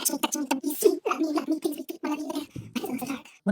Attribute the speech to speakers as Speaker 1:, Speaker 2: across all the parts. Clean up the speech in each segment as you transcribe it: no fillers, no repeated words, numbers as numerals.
Speaker 1: Wanna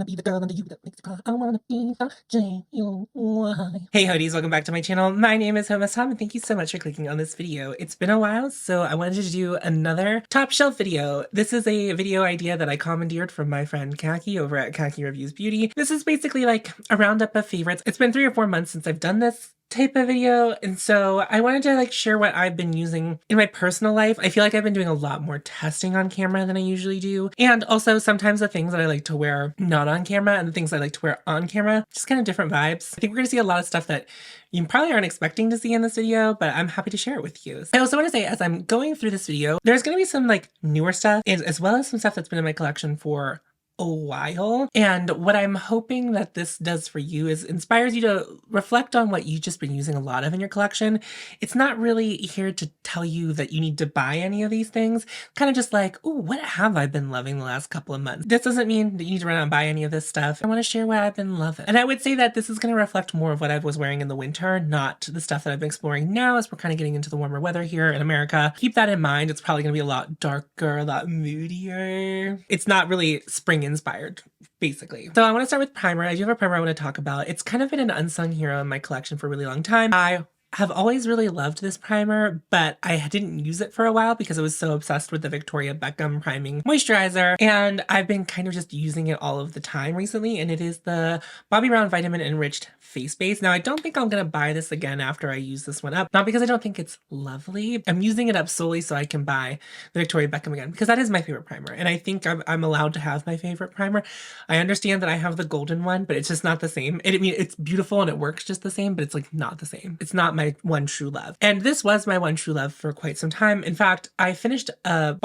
Speaker 1: be the girl under you that makes the call. I wanna be the genuine. Hey hoodies, welcome back to my channel. My name is hautemesstom and thank you so much for clicking on this video. It's been a while, so I wanted to do another top shelf video. This is a video idea that I commandeered from my friend Khaki over at Khaki Reviews Beauty. This is basically like a roundup of favorites. It's been 3 or 4 months since I've done this type of video, and so I wanted to like share what I've been using in my personal life. I feel like I've been doing a lot more testing on camera than I usually do, and also sometimes the things that I like to wear not on camera and the things I like to wear on camera, just kind of different vibes. I think we're gonna see a lot of stuff that you probably aren't expecting to see in this video, but I'm happy to share it with you. I also want to say, as I'm going through this video, there's gonna be some like newer stuff as well as some stuff that's been in my collection for a while. And what I'm hoping that this does for you is inspires you to reflect on what you've just been using a lot of in your collection. It's not really here to tell you that you need to buy any of these things. Kind of just like, oh, what have I been loving the last couple of months? This doesn't mean that you need to run out and buy any of this stuff. I want to share what I've been loving. And I would say that this is going to reflect more of what I was wearing in the winter, not the stuff that I've been exploring now as we're kind of getting into the warmer weather here in America. Keep that in mind. It's probably going to be a lot darker, a lot moodier. It's not really spring inspired, basically. So I want to start with primer. I do have a primer I want to talk about. It's kind of been an unsung hero in my collection for a really long time. I have always really loved this primer, but I didn't use it for a while because I was so obsessed with the Victoria Beckham priming moisturizer, and I've been kind of just using it all of the time recently, and it is the Bobbi Brown Vitamin Enriched Face Base. Now, I don't think I'm gonna buy this again after I use this one up, not because I don't think it's lovely. I'm using it up solely so I can buy the Victoria Beckham again, because that is my favorite primer, and I think I'm allowed to have my favorite primer. I understand that I have the golden one, but it's just not the same. I mean, it's beautiful and it works just the same, but it's like not the same. It's not my one true love. And this was my one true love for quite some time. In fact, I finished a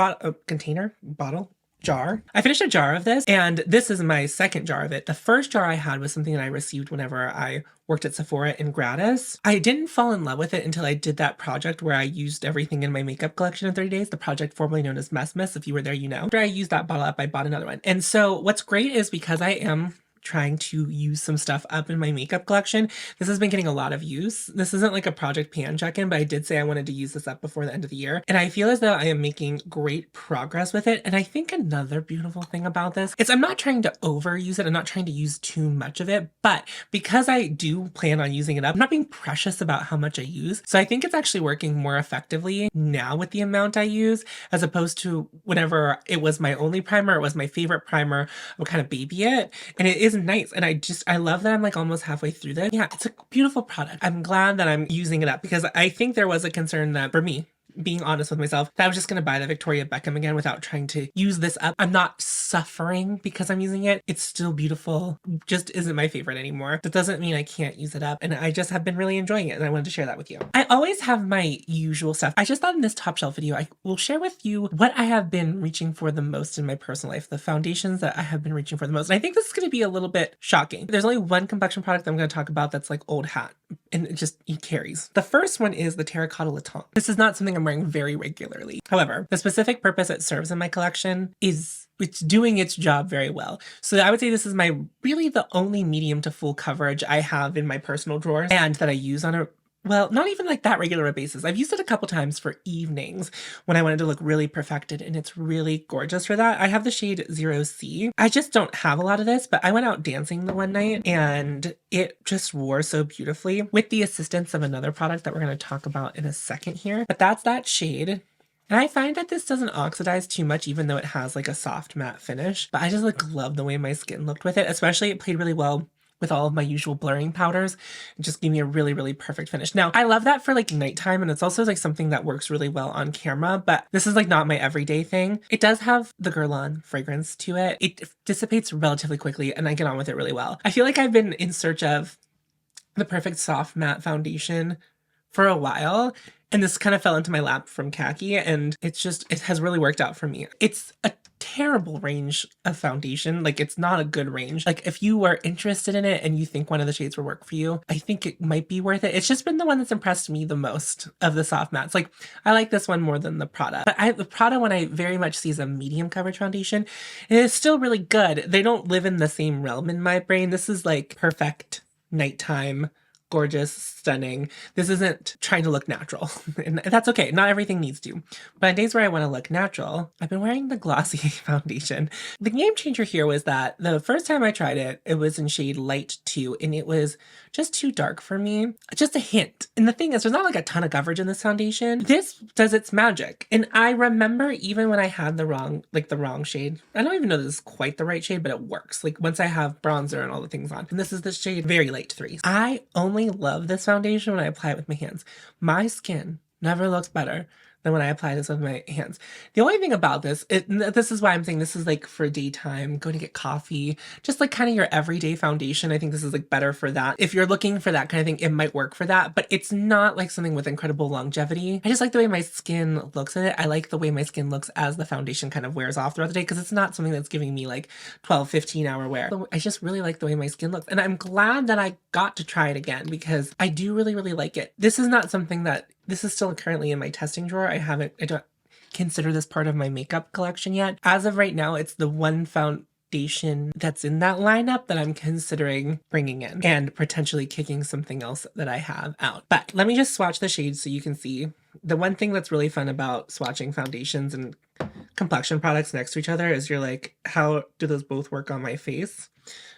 Speaker 1: jar. I finished a jar of this, and this is my second jar of it. The first jar I had was something that I received whenever I worked at Sephora in gratis. I didn't fall in love with it until I did that project where I used everything in my makeup collection in 30 days, the project formerly known as Mess. If you were there, you know. After I used that bottle up, I bought another one. And so what's great is because I am trying to use some stuff up in my makeup collection, this has been getting a lot of use. This isn't like a project pan check-in, but I did say I wanted to use this up before the end of the year. And I feel as though I am making great progress with it. And I think another beautiful thing about this is I'm not trying to overuse it. I'm not trying to use too much of it, but because I do plan on using it up, I'm not being precious about how much I use. So I think it's actually working more effectively now with the amount I use, as opposed to whenever it was my only primer, it was my favorite primer, I would kind of baby it. And it is nice, and I love that I'm like almost halfway through this. Yeah, it's a beautiful product. I'm glad that I'm using it up, because I think there was a concern that, for me, being honest with myself, that I was just going to buy the Victoria Beckham again without trying to use this up. I'm not suffering because I'm using it. It's still beautiful, just isn't my favorite anymore. That doesn't mean I can't use it up, and I just have been really enjoying it, and I wanted to share that with you. I always have my usual stuff. I just thought in this top shelf video I will share with you what I have been reaching for the most in my personal life, the foundations that I have been reaching for the most. And I think this is going to be a little bit shocking. There's only one complexion product I'm going to talk about that's like old hat, and it carries. The first one is the Terracotta Laton. This is not something I'm wearing very regularly. However, the specific purpose it serves in my collection is it's doing its job very well. So I would say this is really the only medium to full coverage I have in my personal drawers, and that I use on a, well, not even like that regular basis. I've used it a couple times for evenings when I wanted to look really perfected, and it's really gorgeous for that. I have the shade 0C. I just don't have a lot of this, but I went out dancing the one night and it just wore so beautifully with the assistance of another product that we're going to talk about in a second here. But that's that shade. And I find that this doesn't oxidize too much, even though it has like a soft matte finish. But I just like love the way my skin looked with it, especially it played really well with all of my usual blurring powders. It just gave me a really, really perfect finish. Now, I love that for like nighttime, and it's also like something that works really well on camera, but this is like not my everyday thing. It does have the Guerlain fragrance to it. It dissipates relatively quickly, and I get on with it really well. I feel like I've been in search of the perfect soft matte foundation for a while, and this kind of fell into my lap from Khaki, and it has really worked out for me. It's a terrible range of foundation. Like, it's not a good range. Like, if you were interested in it and you think one of the shades will work for you, I think it might be worth it. It's just been the one that's impressed me the most of the soft mattes. Like, I like this one more than the Prada. But the Prada one I very much see as a medium coverage foundation. And it's still really good. They don't live in the same realm in my brain. This is like perfect nighttime gorgeous, stunning. This isn't trying to look natural, and that's okay. Not everything needs to. But on days where I want to look natural, I've been wearing the glossy foundation. The game changer here was that the first time I tried it, it was in shade Light 2, and it was just too dark for me. Just a hint. And the thing is, there's not like a ton of coverage in this foundation. This does its magic. And I remember even when I had the wrong shade, I don't even know this is quite the right shade, but it works. Like once I have bronzer and all the things on. And this is the shade Very Light 3. I only love this foundation when I apply it with my hands. My skin never looks better than when I apply this with my hands. The only thing about this, this is why I'm saying this is like for daytime, going to get coffee, just like kind of your everyday foundation. I think this is like better for that. If you're looking for that kind of thing, it might work for that, but it's not like something with incredible longevity. I just like the way my skin looks in it. I like the way my skin looks as the foundation kind of wears off throughout the day, because it's not something that's giving me like 12, 15 hour wear. I just really like the way my skin looks. And I'm glad that I got to try it again, because I do really, really like it. This is not something that, this is still currently in my testing drawer. I don't consider this part of my makeup collection yet. As of right now, it's the one foundation that's in that lineup that I'm considering bringing in and potentially kicking something else that I have out. But let me just swatch the shades so you can see. The one thing that's really fun about swatching foundations and complexion products next to each other is you're like, how do those both work on my face?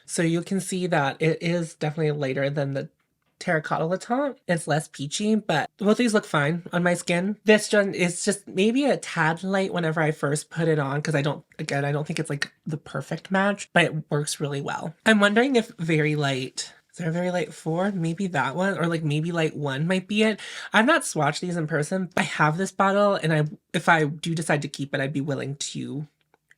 Speaker 1: So you can see that it is definitely lighter than the Terracotta Le Temps. It's less peachy, but both these look fine on my skin. This one is just maybe a tad light whenever I first put it on, because I don't think it's like the perfect match, but it works really well. I'm wondering if Very Light, is there a Very Light 4? Maybe that one, or like maybe Light 1 might be it. I've not swatched these in person. I have this bottle, and if I do decide to keep it, I'd be willing to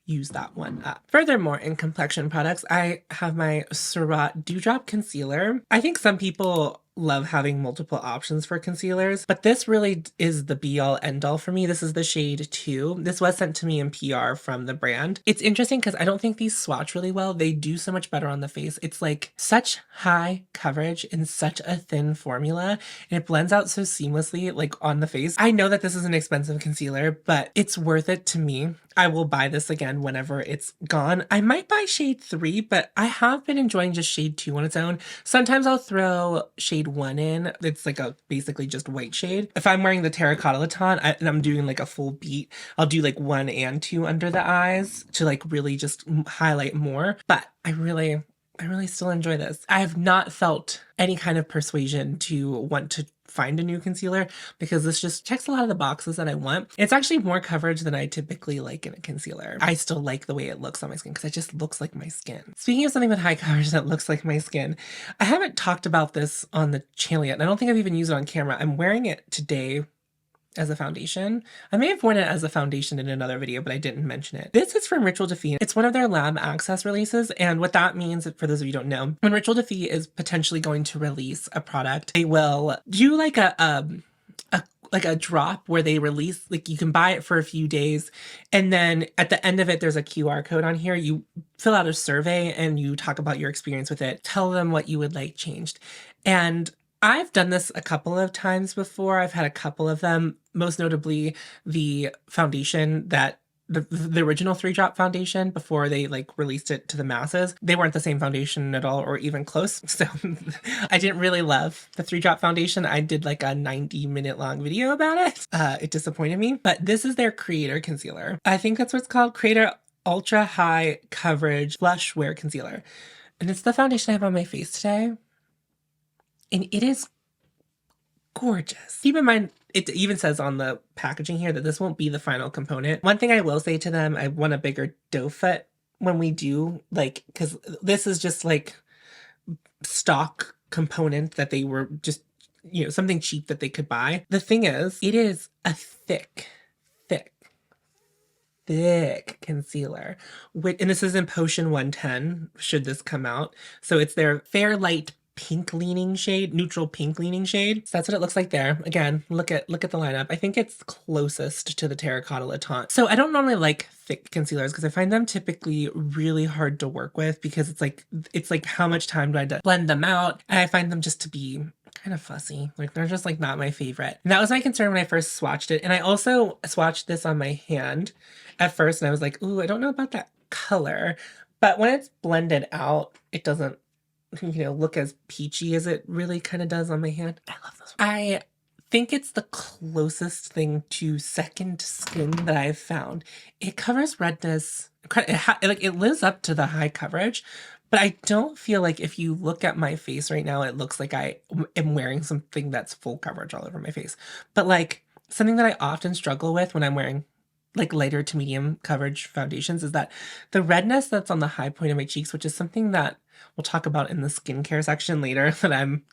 Speaker 1: use that one up. Furthermore, in complexion products, I have my Surratt Dewdrop Concealer. I think some people love having multiple options for concealers, but this really is the be-all end-all for me. This is the shade 2. This was sent to me in PR from the brand. It's interesting because I don't think these swatch really well. They do so much better on the face. It's like such high coverage in such a thin formula, and it blends out so seamlessly like on the face. I know that this is an expensive concealer, but it's worth it to me. I will buy this again whenever it's gone. I might buy shade 3, but I have been enjoying just shade 2 on its own. Sometimes I'll throw shade 1 in. It's like a basically just white shade. If I'm wearing the Terracotta Le Temps and I'm doing like a full beat, I'll do like 1 and 2 under the eyes to like really just highlight more. But I really still enjoy this. I have not felt any kind of persuasion to want to find a new concealer, because this just checks a lot of the boxes that I want. It's actually more coverage than I typically like in a concealer. I still like the way it looks on my skin because it just looks like my skin. Speaking of something with high coverage that looks like my skin, I haven't talked about this on the channel yet, and I don't think I've even used it on camera. I'm wearing it today as a foundation. I may have worn it as a foundation in another video, but I didn't mention it. This is from Ritual Defeat. It's one of their lab access releases, and what that means, for those of you who don't know, when Ritual Defeat is potentially going to release a product, they will do like a drop where they release, like you can buy it for a few days, and then at the end of it, there's a QR code on here. You fill out a survey and you talk about your experience with it. Tell them what you would like changed. And I've done this a couple of times before. I've had a couple of them, most notably the foundation that the original 3-drop foundation before they like released it to the masses. They weren't the same foundation at all or even close. So I didn't really love the 3-drop foundation. I did like a 90-minute long video about it. It disappointed me, but this is their Creator Concealer. I think that's what it's called. Creator Ultra High Coverage Blush Wear Concealer. And it's the foundation I have on my face today. And it is gorgeous. Keep in mind, it even says on the packaging here that this won't be the final component. One thing I will say to them, I want a bigger doe foot when we do, like, because this is just like stock component that they were just, you know, something cheap that they could buy. The thing is, it is a thick concealer. And this is in Potion 110, should this come out. So it's their Fair Light pink leaning shade, neutral pink leaning shade. So that's what it looks like there. Again, look at the lineup. I think it's closest to the Terracotta Le Temps. So I don't normally like thick concealers because I find them typically really hard to work with, because it's like how much time do I have to blend them out? And I find them just to be kind of fussy. Like they're just like not my favorite. And that was my concern when I first swatched it. And I also swatched this on my hand at first and I was like, ooh, I don't know about that color. But when it's blended out, it doesn't look as peachy as it really kind of does on my hand. I love this one. I think it's the closest thing to second skin that I've found. It covers redness. It lives up to the high coverage, but I don't feel like if you look at my face right now, it looks like I am wearing something that's full coverage all over my face. But like something that I often struggle with when I'm wearing like lighter to medium coverage foundations is that the redness that's on the high point of my cheeks, which is something that we'll talk about in the skincare section later, that I'm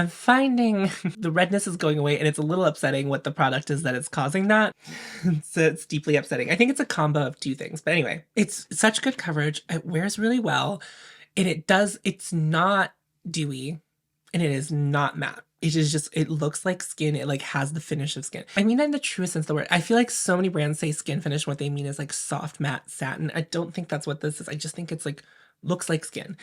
Speaker 1: finding the redness is going away, and it's a little upsetting what the product is that it's causing that. So it's deeply upsetting. I think it's a combo of two things. But anyway, it's such good coverage. It wears really well. And it's not dewy, and it is not matte. It is just, it looks like skin. It like has the finish of skin. I mean that in the truest sense of the word. I feel like so many brands say skin finish. What they mean is like soft matte satin. I don't think that's what this is. I just think it's like, looks like skin.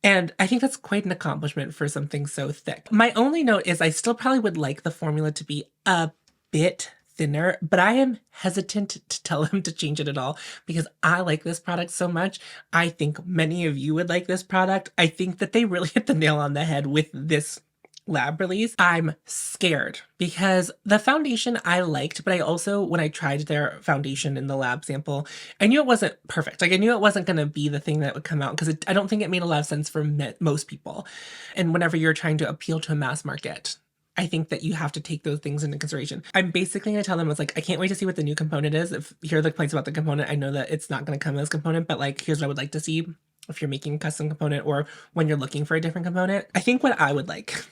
Speaker 1: And I think that's quite an accomplishment for something so thick. My only note is I still probably would like the formula to be a bit thinner, but I am hesitant to tell them to change it at all because I like this product so much. I think many of you would like this product. I think that they really hit the nail on the head with this lab release. I'm scared because the foundation I liked, but I also, when I tried their foundation in the lab sample, I knew it wasn't perfect. Like I knew it wasn't going to be the thing that would come out because I don't think it made a lot of sense for most people. And whenever you're trying to appeal to a mass market, I think that you have to take those things into consideration. I'm basically going to tell them, it's like, I can't wait to see what the new component is. If here are the complaints about the component, I know that it's not going to come as component, but like, here's what I would like to see if you're making a custom component or when you're looking for a different component. I think what I would like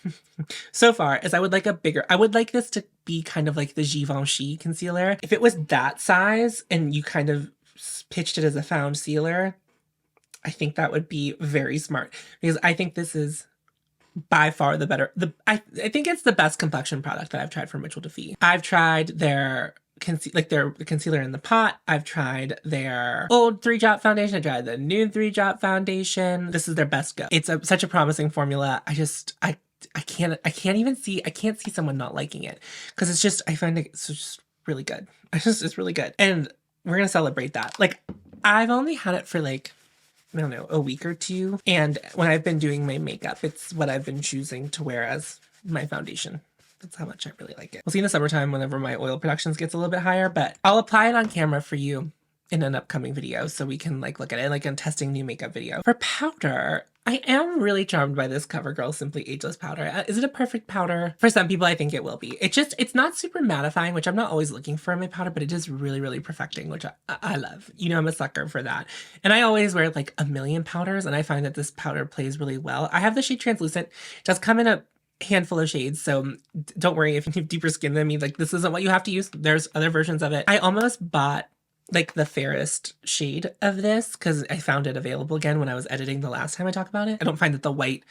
Speaker 1: so far is I would like this to be kind of like the Givenchy concealer. If it was that size and you kind of pitched it as a found sealer, I think that would be very smart because I think this is by far the better. I think it's the best complexion product that I've tried from Ritual Defeat. I've tried their concealer in the pot. I've tried their old 3-drop foundation. I tried the new 3-drop foundation. This is their best go. It's such a promising formula. I can't see someone not liking it because it's just, I find it's just really good. It's really good. And we're going to celebrate that. Like I've only had it for like, I don't know, a week or two. And when I've been doing my makeup, it's what I've been choosing to wear as my foundation. That's how much I really like it. We'll see in the summertime whenever my oil productions gets a little bit higher, but I'll apply it on camera for you in an upcoming video so we can like look at it like a testing new makeup video. For powder, I am really charmed by this CoverGirl Simply Ageless powder. Is it a perfect powder? For some people, I think it will be. It's not super mattifying, which I'm not always looking for in my powder, but it is really, really perfecting, which I love. You know, I'm a sucker for that. And I always wear like a million powders, and I find that this powder plays really well. I have the shade Translucent. It does come in a handful of shades, so don't worry if you have deeper skin than me. Like, this isn't what you have to use. There's other versions of it. I almost bought like the fairest shade of this because I found it available again when I was editing the last time I talked about it. I don't find that the white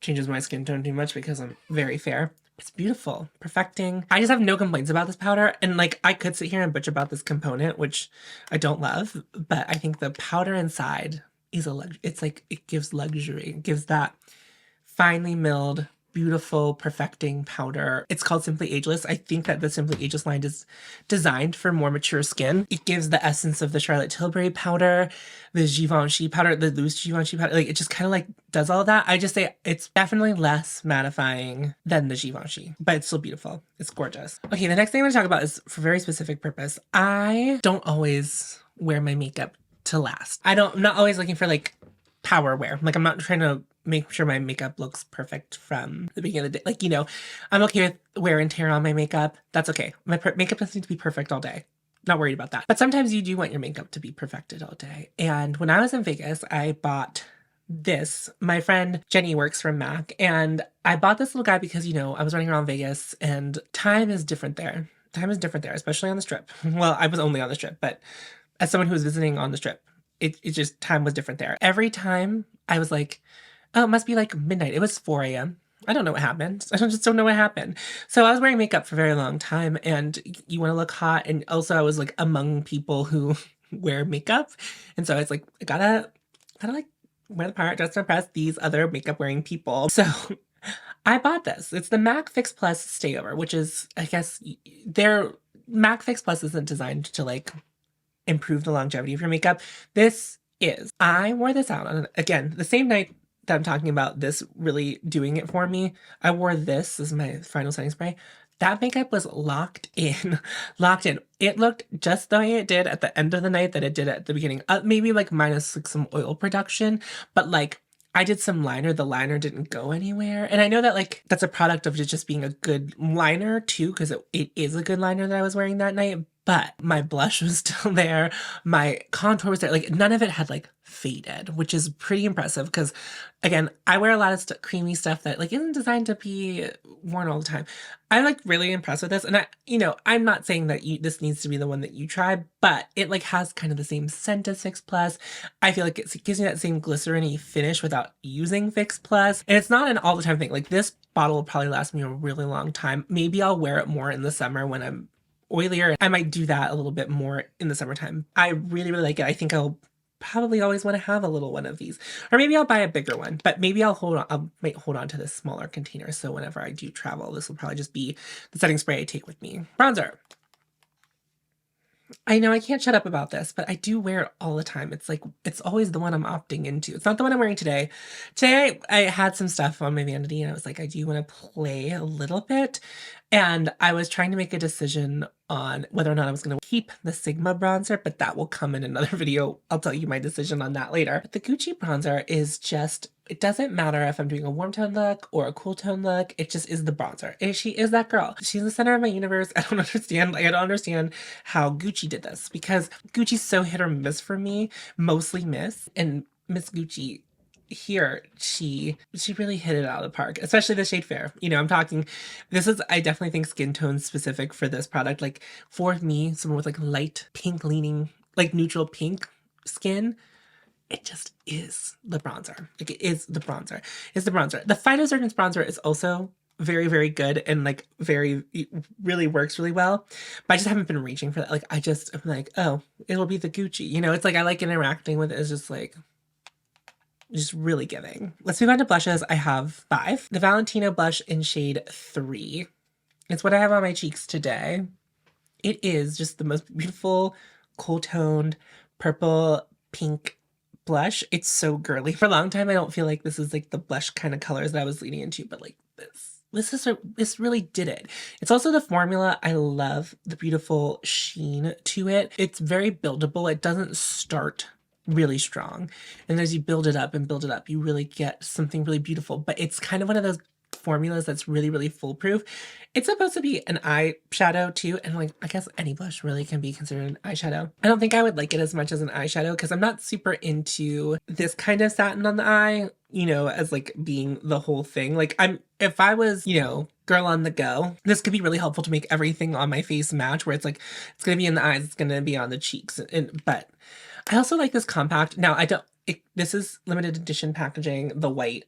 Speaker 1: changes my skin tone too much because I'm very fair. It's beautiful, perfecting. I just have no complaints about this powder. And like, I could sit here and bitch about this component, which I don't love, but I think the powder inside is it's like, it gives luxury. It gives that finely milled, beautiful, perfecting powder. It's called Simply Ageless. I think that the Simply Ageless line is designed for more mature skin. It gives the essence of the Charlotte Tilbury powder, the Givenchy powder, the loose Givenchy powder. Like, it just kind of like does all that. I just say it's definitely less mattifying than the Givenchy, but it's still beautiful. It's gorgeous. Okay, the next thing I'm going to talk about is for a very specific purpose. I don't always wear my makeup to last. I'm not always looking for like power wear. Like, I'm not trying to make sure my makeup looks perfect from the beginning of the day. Like, you know, I'm okay with wear and tear on my makeup. That's okay. My makeup doesn't need to be perfect all day. Not worried about that. But sometimes you do want your makeup to be perfected all day. And when I was in Vegas, I bought this. My friend Jenny works from MAC, and I bought this little guy because, you know, I was running around Vegas and time is different there. Time is different there, especially on the Strip. Well, I was only on the Strip, but as someone who was visiting on the Strip, it just, time was different there. Every time I was like, oh, it must be like midnight. It was 4 a.m. I don't know what happened. I just don't know what happened. So I was wearing makeup for a very long time, and you want to look hot. And also I was like among people who wear makeup. And so it's like, I gotta like wear the part, just to impress these other makeup wearing people. So I bought this. It's the MAC Fix Plus Stayover, which is, I guess, their MAC Fix Plus isn't designed to like improve the longevity of your makeup. This is. I wore this out on, again, the same night that I'm talking about this really doing it for me. I wore this as my final setting spray. That makeup was locked in, locked in. It looked just the way it did at the end of the night that it did at the beginning. Maybe like minus like some oil production, but like I did some liner. The liner didn't go anywhere. And I know that like that's a product of it just being a good liner too, because it is a good liner that I was wearing that night. But my blush was still there. My contour was there. Like none of it had like faded, which is pretty impressive because again, I wear a lot of creamy stuff that like isn't designed to be worn all the time. I'm like really impressed with this. And I'm not saying that this needs to be the one that you try, but it like has kind of the same scent as Fix Plus. I feel like it gives me that same glycerin-y finish without using Fix Plus. And it's not an all the time thing. Like this bottle will probably last me a really long time. Maybe I'll wear it more in the summer when I'm oilier. I might do that a little bit more in the summertime. I really, really like it. I think I'll probably always want to have a little one of these, or maybe I'll buy a bigger one, but maybe I might hold on to this smaller container. So whenever I do travel, this will probably just be the setting spray I take with me. Bronzer. I know I can't shut up about this, but I do wear it all the time. It's like, it's always the one I'm opting into. It's not the one I'm wearing today. Today, I had some stuff on my vanity and I was like, I do want to play a little bit. And I was trying to make a decision on whether or not I was going to keep the Sigma bronzer, but that will come in another video. I'll tell you my decision on that later. But the Gucci bronzer is just, it doesn't matter if I'm doing a warm tone look or a cool tone look. It just is the bronzer. She is that girl. She's the center of my universe. I don't understand. Like, I don't understand how Gucci did this because Gucci's so hit or miss for me, mostly miss. And Miss Gucci here, she really hit it out of the park, especially the shade Fair. I'm talking, this is, I definitely think skin tone specific for this product. Like for me, someone with like light pink leaning, like neutral pink skin, it just is the bronzer. Like it is the bronzer. It's the bronzer. The Phytosurgeon's bronzer is also very, very good and like it really works really well. But I just haven't been reaching for that. Like I'm like, oh, it'll be the Gucci. It's like I like interacting with it. It's just like, just really giving. Let's move on to blushes. I have 5. The Valentino blush in shade 3. It's what I have on my cheeks today. It is just the most beautiful, cool-toned, purple, pink blush. It's so girly. For a long time, I don't feel like this is like the blush kind of colors that I was leaning into, but like this really did it. It's also the formula. I love the beautiful sheen to it. It's very buildable. It doesn't start really strong. And as you build it up and build it up, you really get something really beautiful. But it's kind of one of those formulas that's really, really foolproof. It's supposed to be an eyeshadow too. And like, I guess any blush really can be considered an eyeshadow. I don't think I would like it as much as an eyeshadow because I'm not super into this kind of satin on the eye, as like being the whole thing. Like if I was, girl on the go, this could be really helpful to make everything on my face match, where it's like, it's going to be in the eyes, it's going to be on the cheeks. But I also like this compact. Now, this is limited edition packaging, the white.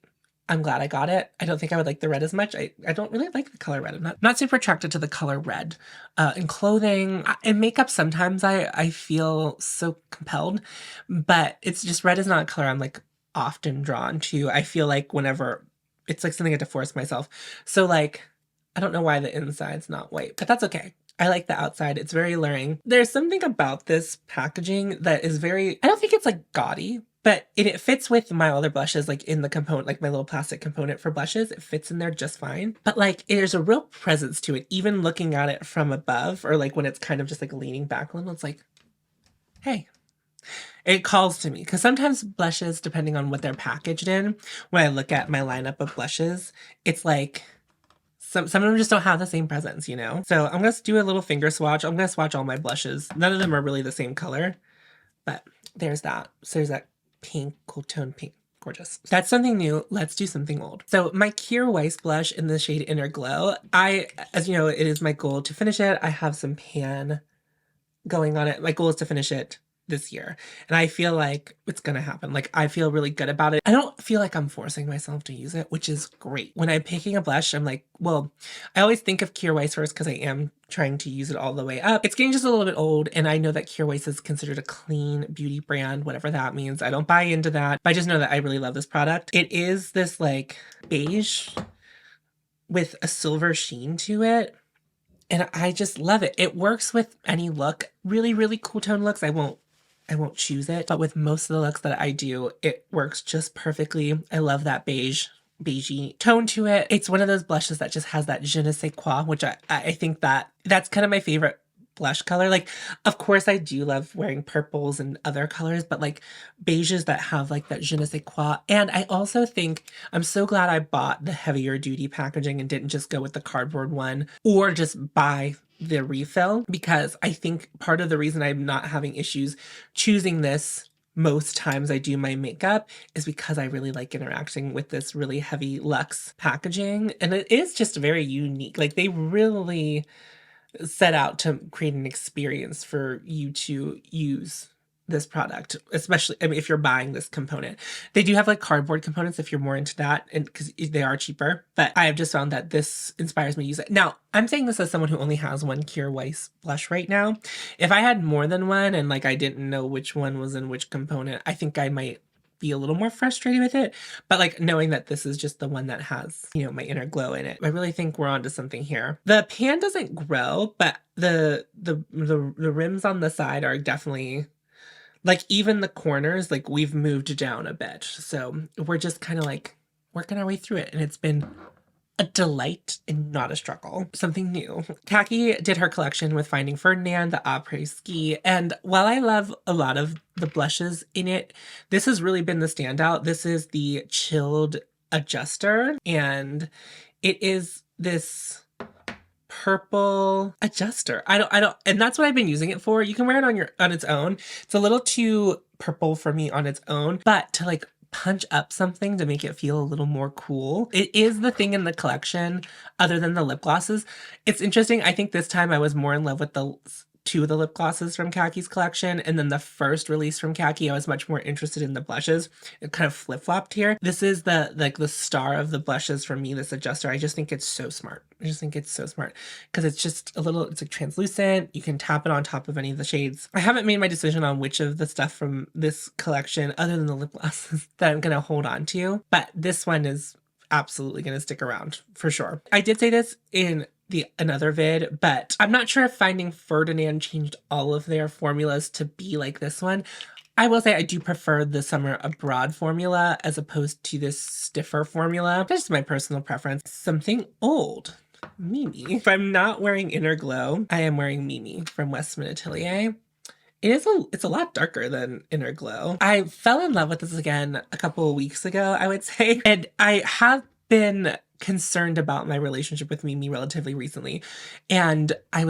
Speaker 1: I'm glad I got it. I don't think I would like the red as much. I don't really like the color red. I'm not super attracted to the color red. In clothing, in makeup, sometimes I feel so compelled, but it's just red is not a color I'm like often drawn to. I feel like whenever it's like something I have to force myself. So like, I don't know why the inside's not white, but that's okay. I like the outside. It's very alluring. There's something about this packaging that is I don't think it's like gaudy, but it fits with my other blushes, like in the component, like my little plastic component for blushes. It fits in there just fine. But like, there's a real presence to it, even looking at it from above, or like when it's kind of just like leaning back a little, it's like, hey, it calls to me. Because sometimes blushes, depending on what they're packaged in, when I look at my lineup of blushes, it's like, some of them just don't have the same presence, So I'm going to do a little finger swatch. I'm going to swatch all my blushes. None of them are really the same color, but there's that. So there's that pink, cool tone pink. Gorgeous. That's something new. Let's do something old. So my Kier Weiss blush in the shade Inner Glow. As you know, it is my goal to finish it. I have some pan going on it. My goal is to finish it this year. And I feel like it's gonna happen. Like I feel really good about it. I don't feel like I'm forcing myself to use it, which is great. When I'm picking a blush, I'm like, well, I always think of Kier Weiss first because I am trying to use it all the way up. It's getting just a little bit old, and I know that Kier Weiss is considered a clean beauty brand, whatever that means. I don't buy into that, but I just know that I really love this product. It is this like beige with a silver sheen to it. And I just love it. It works with any look. Really, really cool tone looks. I won't I won't choose it. But with most of the looks that I do, it works just perfectly. I love that beigey tone to it. It's one of those blushes that just has that je ne sais quoi, which I think that's kind of my favorite blush color. Like, of course I do love wearing purples and other colors, but like beiges that have like that je ne sais quoi. And I also think I'm so glad I bought the heavier duty packaging and didn't just go with the cardboard one or just buy the refill, because I think part of the reason I'm not having issues choosing this most times I do my makeup is because I really like interacting with this really heavy luxe packaging. And it is just very unique. Like, they really set out to create an experience for you to use this product, especially, I mean, if you're buying this component. They do have like cardboard components if you're more into that, and because they are cheaper, but I have just found that this inspires me to use it. Now, I'm saying this as someone who only has one Kjaer Weis blush right now. If I had more than one and like I didn't know which one was in which component, I think I might be a little more frustrated with it. But like, knowing that this is just the one that has, you know, my inner glow in it, I really think we're onto something here. The pan doesn't grow, but the rims on the side are definitely, like, even the corners, like, we've moved down a bit. So we're just kind of like working our way through it, and it's been a delight and not a struggle. Something new. Khaki did her collection with Finding Ferdinand, the Après Ski, and while I love a lot of the blushes in it, this has really been the standout. This is the Chilled Adjuster, and it is this purple adjuster. I don't, and that's what I've been using it for. You can wear it on its own. It's a little too purple for me on its own, but to like punch up something to make it feel a little more cool, it is the thing in the collection other than the lip glosses. It's interesting. I think this time I was more in love with the two of the lip glosses from Khaki's collection, and then the first release from Khaki I was much more interested in the blushes. It kind of flip-flopped here. This is the star of the blushes for me, this adjuster. I just think it's so smart. I just think it's so smart because it's just a little, it's like translucent. You can tap it on top of any of the shades. I haven't made my decision on which of the stuff from this collection, other than the lip glosses, that I'm gonna hold on to, but this one is absolutely gonna stick around for sure. I did say this in another vid, but I'm not sure if Finding Ferdinand changed all of their formulas to be like this one. I will say I do prefer the Summer Abroad formula as opposed to this stiffer formula. That's just my personal preference. Something old. Mimi. If I'm not wearing Inner Glow, I am wearing Mimi from Westman Atelier. It's a lot darker than Inner Glow. I fell in love with this again a couple of weeks ago, I would say, and I have been concerned about my relationship with Mimi relatively recently. And I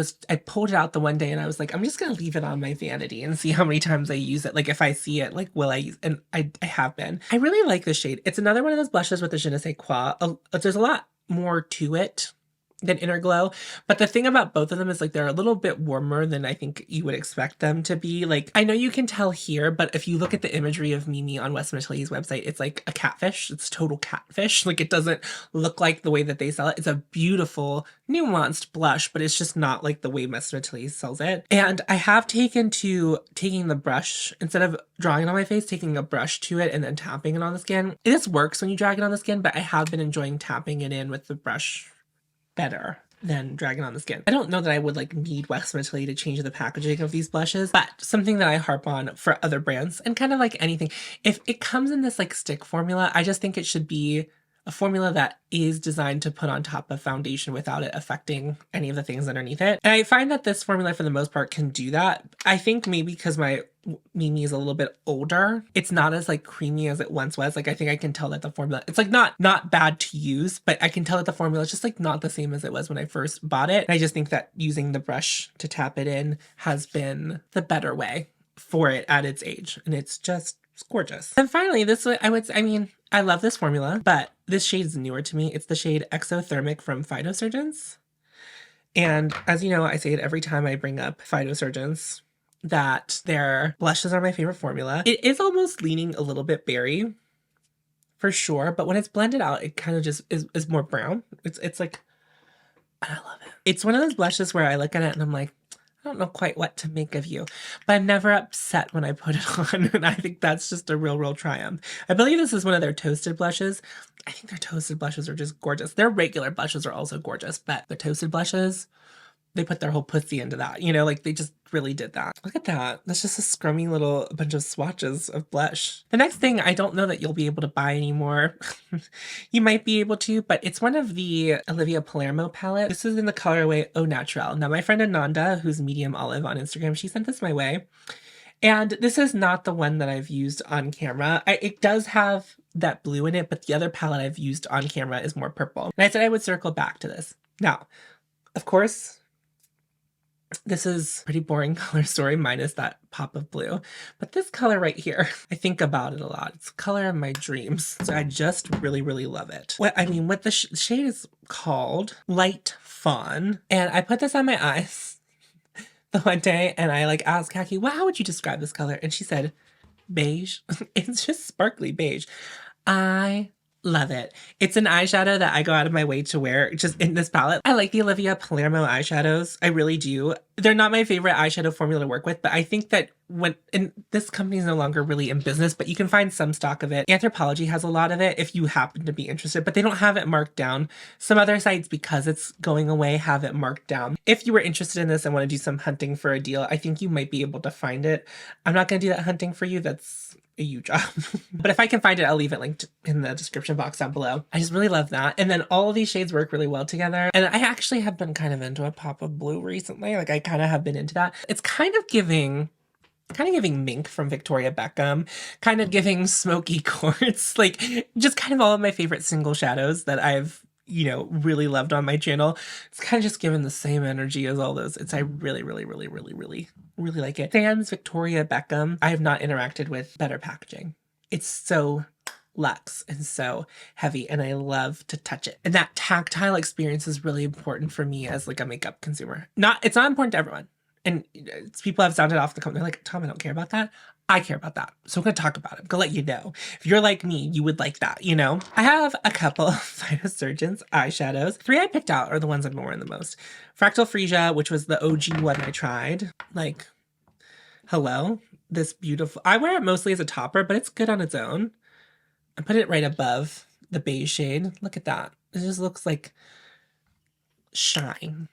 Speaker 1: pulled it out the one day and I was like, I'm just gonna leave it on my vanity and see how many times I use it. Like, if I see it, like, will I use, and I have been. I really like this shade. It's another one of those blushes with the je ne sais quoi. There's a lot more to it than Inner Glow, but the thing about both of them is like they're a little bit warmer than I think you would expect them to be. Like, I know you can tell here, but if you look at the imagery of Mimi on Westman Atelier's website, it's like a catfish. It's total catfish. Like, it doesn't look like the way that they sell it. It's a beautiful, nuanced blush, but it's just not like the way Westman Atelier sells it. And I have taking the brush, instead of drawing it on my face, taking a brush to it and then tapping it on the skin. This works when you drag it on the skin, but I have been enjoying tapping it in with the brush better than dragging on the skin. I don't know that I would like need Westman Atelier to change the packaging of these blushes, but something that I harp on for other brands, and kind of like anything, if it comes in this like stick formula, I just think it should be a formula that is designed to put on top of foundation without it affecting any of the things underneath it. And I find that this formula for the most part can do that. I think maybe because my Mimi is a little bit older, it's not as like creamy as it once was. Like, I think I can tell that the formula, it's like not bad to use, but I can tell that the formula is just like not the same as it was when I first bought it. And I just think that using the brush to tap it in has been the better way for it at its age. And it's gorgeous. And finally, I love this formula, but this shade is newer to me. It's the shade Exothermic from Phytosurgeons. And as you know, I say it every time I bring up Phytosurgeons, that their blushes are my favorite formula. It is almost leaning a little bit berry, for sure, but when it's blended out, it kind of just is more brown. It's like, I love it. It's one of those blushes where I look at it and I'm like, I don't know quite what to make of you, but I'm never upset when I put it on, and I think that's just a real triumph. I believe this is one of their toasted blushes. I think their toasted blushes are just gorgeous. Their regular blushes are also gorgeous, but the toasted blushes, they put their whole pussy into that, you know, like they just really did that. Look at that. That's just a scrummy little bunch of swatches of blush. The next thing, I don't know that you'll be able to buy anymore. You might be able to, but it's one of the Olivia Palermo palette. This is in the colorway Au Naturel. Now, my friend Ananda, who's medium olive on Instagram, she sent this my way. And this is not the one that I've used on camera. It does have that blue in it, but the other palette I've used on camera is more purple. And I said I would circle back to this. Now, of course, this is a pretty boring color story minus that pop of blue. But this color right here, I think about it a lot. It's the color of my dreams. So I just really, really love it. What the shade is called Light Fawn. And I put this on my eyes the one day and I asked Khaki, well, how would you describe this color? And she said, beige. It's just sparkly beige. I love it. It's an eyeshadow that I go out of my way to wear just in this palette. I like the Olivia Palermo eyeshadows. I really do. They're not my favorite eyeshadow formula to work with, but I think that and this company is no longer really in business, but you can find some stock of it. Anthropologie has a lot of it if you happen to be interested, but they don't have it marked down. Some other sites, because it's going away, have it marked down. If you were interested in this and want to do some hunting for a deal, I think you might be able to find it. I'm not going to do that hunting for you. That's a you job. But if I can find it, I'll leave it linked in the description box down below. I just really love that. And then all of these shades work really well together. And I actually have been kind of into a pop of blue recently. I kind of have been into that. It's kind of giving Mink from Victoria Beckham, kind of giving Smoky Quartz, just kind of all of my favorite single shadows that I've, really loved on my channel. It's kind of just given the same energy as all those. I really, really, really, really, really, really like it. Sans Victoria Beckham, I have not interacted with better packaging. It's so luxe and so heavy, and I love to touch it. And that tactile experience is really important for me as a makeup consumer. It's not important to everyone. And people have sounded off the comment. They're like, Tom, I don't care about that. I care about that. So I'm going to talk about it. I'm going to let you know. If you're like me, you would like that, I have a couple of Phytosurgeons eyeshadows. 3 I picked out are the ones I've been wearing the most. Fractal Freesia, which was the OG one I tried. Hello. This beautiful... I wear it mostly as a topper, but it's good on its own. I put it right above the beige shade. Look at that. It just looks like shine.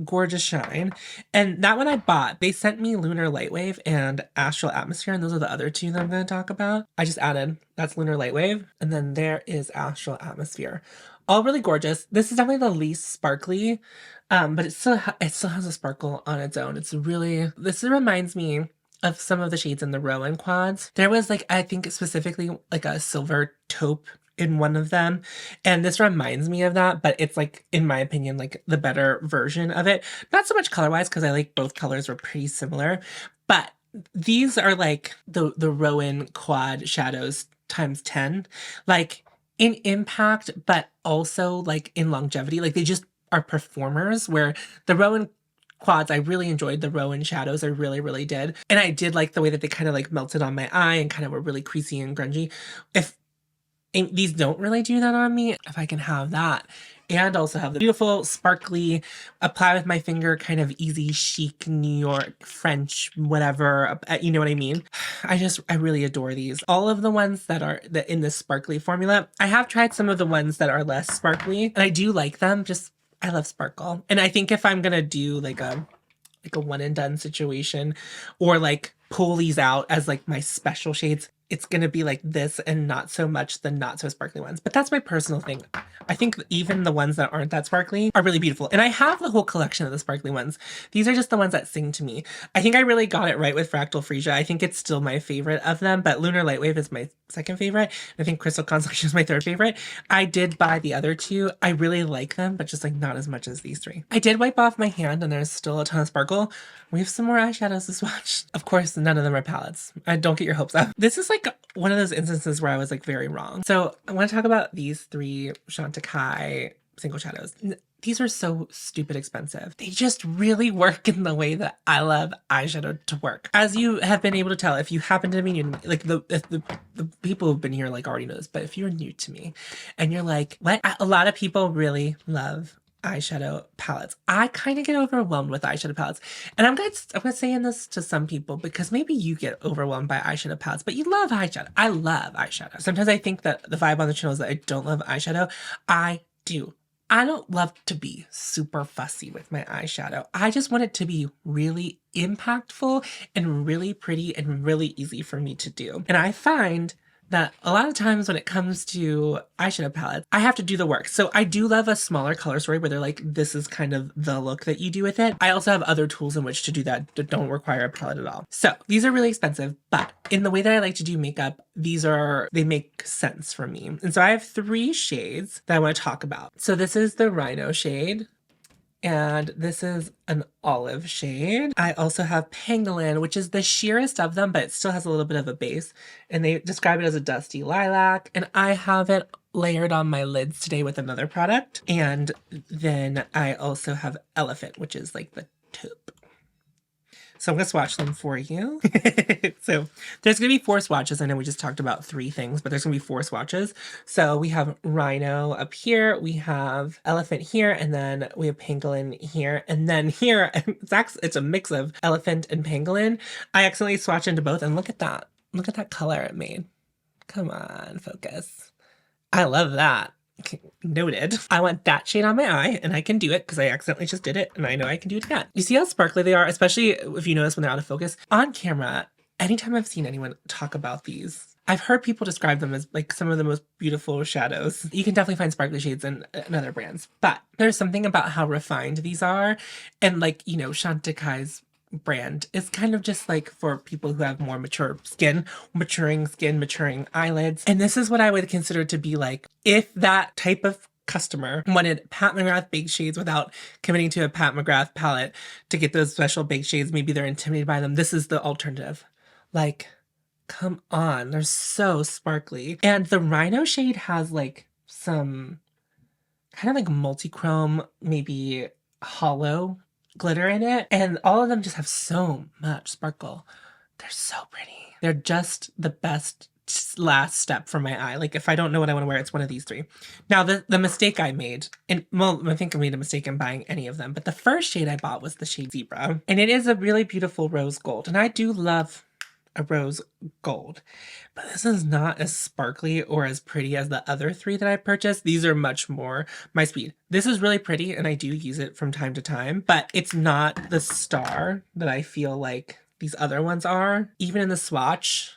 Speaker 1: Gorgeous shine. And that one I bought. They sent me Lunar Lightwave and Astral Atmosphere, and those are the other two that I'm going to talk about. I just added, that's Lunar Lightwave, and then there is Astral Atmosphere. All really gorgeous. This is definitely the least sparkly, but it still has a sparkle on its own. This reminds me of some of the shades in the Rowan quads. There was I think specifically a silver taupe in one of them, and this reminds me of that, but it's in my opinion the better version of it. Not so much color wise, because I both colors were pretty similar, but these are the Rowan quad shadows times 10, in impact, but also in longevity. They just are performers, where the Rowan quads, I really enjoyed the Rowan shadows. I really, really did. And I did like the way that they kind of melted on my eye and kind of were really creasy and grungy. And these don't really do that on me. If I can have that and also have the beautiful, sparkly, apply with my finger, kind of easy, chic, New York, French, whatever, you know what I mean? I really adore these. All of the ones that are in this sparkly formula, I have tried some of the ones that are less sparkly, and I do like them. I love sparkle. And I think if I'm gonna do a one and done situation, or pull these out as my special shades, it's gonna be this and not so much the not so sparkly ones. But that's my personal thing. I think even the ones that aren't that sparkly are really beautiful. And I have the whole collection of the sparkly ones. These are just the ones that sing to me. I think I really got it right with Fractal Freesia. I think it's still my favorite of them, but Lunar Lightwave is my second favorite. I think Crystal Constellation is my third favorite. I did buy the other two. I really like them, but just not as much as these 3. I did wipe off my hand and there's still a ton of sparkle. We have some more eyeshadows to swatch. Of course, none of them are palettes. Don't get your hopes up. This is one of those instances where I was very wrong. So I want to talk about these 3 Chantecaille single shadows. These are so stupid expensive. They just really work in the way that I love eyeshadow to work. As you have been able to tell, if you happen to be new to me, the people who've been here already know this, but if you're new to me and you're what? A lot of people really love eyeshadow palettes. I kind of get overwhelmed with eyeshadow palettes. And I'm saying this to some people because maybe you get overwhelmed by eyeshadow palettes, but you love eyeshadow. I love eyeshadow. Sometimes I think that the vibe on the channel is that I don't love eyeshadow. I do. I don't love to be super fussy with my eyeshadow. I just want it to be really impactful and really pretty and really easy for me to do. And I find that a lot of times when it comes to eyeshadow palettes, I have to do the work. So I do love a smaller color story where they're like, this is kind of the look that you do with it. I also have other tools in which to do that don't require a palette at all. So these are really expensive, but in the way that I like to do makeup, they make sense for me. And so I have 3 shades that I want to talk about. So this is the Rhino shade. And this is an olive shade. I also have Pangolin, which is the sheerest of them, but it still has a little bit of a base. And they describe it as a dusty lilac. And I have it layered on my lids today with another product. And then I also have Elephant, which is like the taupe. So I'm going to swatch them for you. So there's going to be 4 swatches. I know we just talked about 3 things, but there's going to be 4 swatches. So we have Rhino up here, we have Elephant here, and then we have Pangolin here. And then here, it's a mix of Elephant and Pangolin. I accidentally swatched into both, and look at that. Look at that color it made. Come on, focus. I love that. Noted. I want that shade on my eye, and I can do it because I accidentally just did it, and I know I can do it again. You see how sparkly they are, especially if you notice when they're out of focus? On camera, anytime I've seen anyone talk about these, I've heard people describe them as like some of the most beautiful shadows. You can definitely find sparkly shades in other brands, but there's something about how refined these are, and like, you know, Chantecaille's brand is kind of just like for people who have more mature skin, maturing eyelids. And this is what I would consider to be like, if that type of customer wanted Pat McGrath baked shades without committing to a Pat McGrath palette to get those special baked shades, maybe they're intimidated by them, this is the alternative. Like, come on, they're so sparkly. And the Rhino shade has like some kind of like multi-chrome, maybe hollow glitter in it, and all of them just have so much sparkle. They're so pretty. They're just the best last step for my eye. Like if I don't know what I want to wear, it's one of these 3. Now the mistake I made, and well, I think I made a mistake in buying any of them, but the first shade I bought was the shade Zebra, and it is a really beautiful rose gold, and I do love a rose gold, but this is not as sparkly or as pretty as the other 3 that I purchased. These are much more my speed. This is really pretty, and I do use it from time to time, but it's not the star that I feel like these other ones are. Even in the swatch,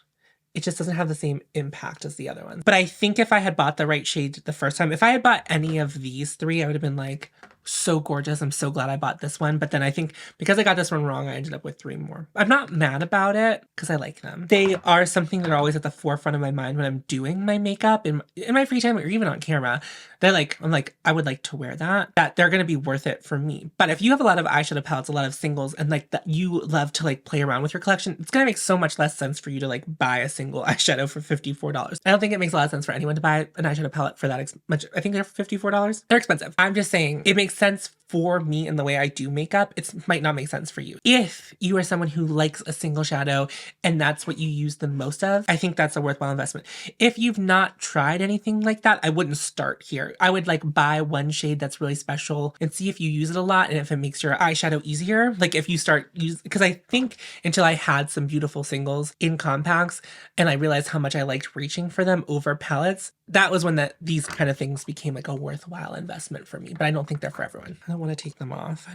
Speaker 1: it just doesn't have the same impact as the other ones. But I think if I had bought the right shade the first time, if I had bought any of these 3, I would have been like, so gorgeous. I'm so glad I bought this one. But then I think because I got this one wrong, I ended up with 3 more. I'm not mad about it because I like them. They are something that are always at the forefront of my mind when I'm doing my makeup in my free time or even on camera. They're like, I'm like, I would like to wear that they're going to be worth it for me. But if you have a lot of eyeshadow palettes, a lot of singles, and like that you love to like play around with your collection, it's going to make so much less sense for you to like buy a single eyeshadow for $54. I don't think it makes a lot of sense for anyone to buy an eyeshadow palette for that much. I think they're $54. They're expensive. I'm just saying it makes sense for me in the way I do makeup. It might not make sense for you. If you are someone who likes a single shadow and that's what you use the most of, I think that's a worthwhile investment. If you've not tried anything like that, I wouldn't start here. I would like buy one shade that's really special and see if you use it a lot and if it makes your eyeshadow easier. Like if you start using, because I think until I had some beautiful singles in compacts and I realized how much I liked reaching for them over palettes, that was when these kind of things became like a worthwhile investment for me. But I don't think they're for everyone. I don't want to take them off.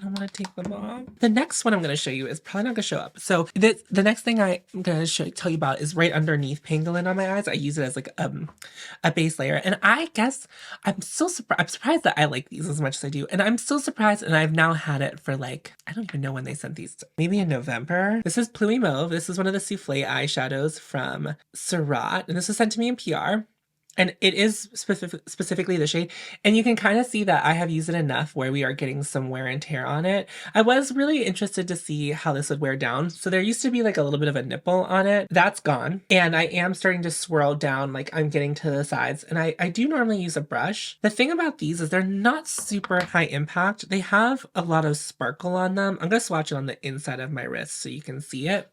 Speaker 1: The next one I'm going to show you is probably not going to show up. So the next thing I'm going to tell you about is right underneath Pangolin on my eyes. I use it as like a base layer. And I guess I'm surprised that I like these as much as I do. And I'm still surprised, and I've now had it for like, I don't even know when they sent these to, maybe in November. This is Pluie Mauve. This is one of the souffle eyeshadows from Surratt. And this was sent to me in PR. And it is specifically the shade. And you can kind of see that I have used it enough where we are getting some wear and tear on it. I was really interested to see how this would wear down. So there used to be like a little bit of a nipple on it. That's gone. And I am starting to swirl down, like I'm getting to the sides. And I do normally use a brush. The thing about these is they're not super high impact. They have a lot of sparkle on them. I'm going to swatch it on the inside of my wrist so you can see it.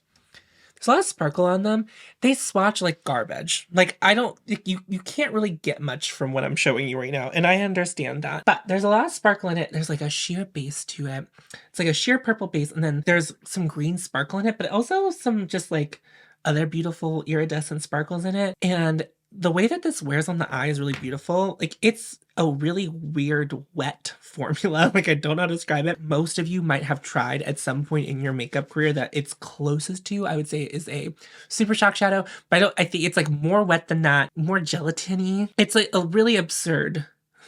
Speaker 1: There's a lot of sparkle on them. They swatch like garbage. Like you can't really get much from what I'm showing you right now. And I understand that, but there's a lot of sparkle in it. There's like a sheer base to it. It's like a sheer purple base. And then there's some green sparkle in it, but also some just like other beautiful iridescent sparkles in it. And the way that this wears on the eye is really beautiful. Like, it's a really weird wet formula. Like, I don't know how to describe it. Most of you might have tried at some point in your makeup career that it's closest to, I would say, is a Super Shock shadow. But I think it's like more wet than that, more gelatiny. It's like a really absurd.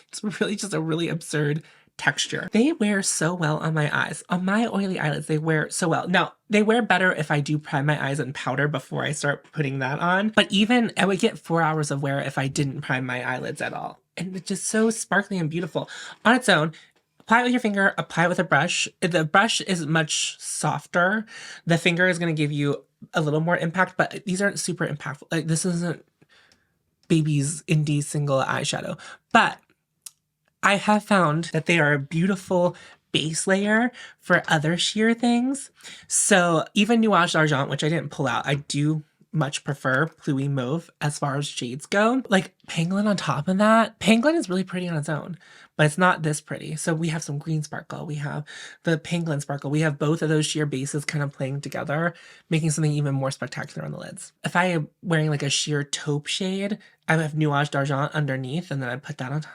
Speaker 1: It's really just a really absurd texture. They wear so well on my eyes. On my oily eyelids, they wear so well. Now, they wear better if I do prime my eyes in powder before I start putting that on. But even, I would get 4 hours of wear if I didn't prime my eyelids at all. And it's just so sparkly and beautiful. On its own, apply it with your finger, apply it with a brush. The brush is much softer. The finger is going to give you a little more impact, but these aren't super impactful. Like, this isn't Baby's Indie Single Eyeshadow. But I have found that they are a beautiful base layer for other sheer things. So even Nuage d'Argent, which I didn't pull out, I do much prefer Pluie Mauve as far as shades go. Like Pangolin on top of that, Pangolin is really pretty on its own, but it's not this pretty. So we have some green sparkle, we have the Pangolin sparkle, we have both of those sheer bases kind of playing together, making something even more spectacular on the lids. If I am wearing like a sheer taupe shade, I have Nuage d'Argent underneath, and then I put that on top.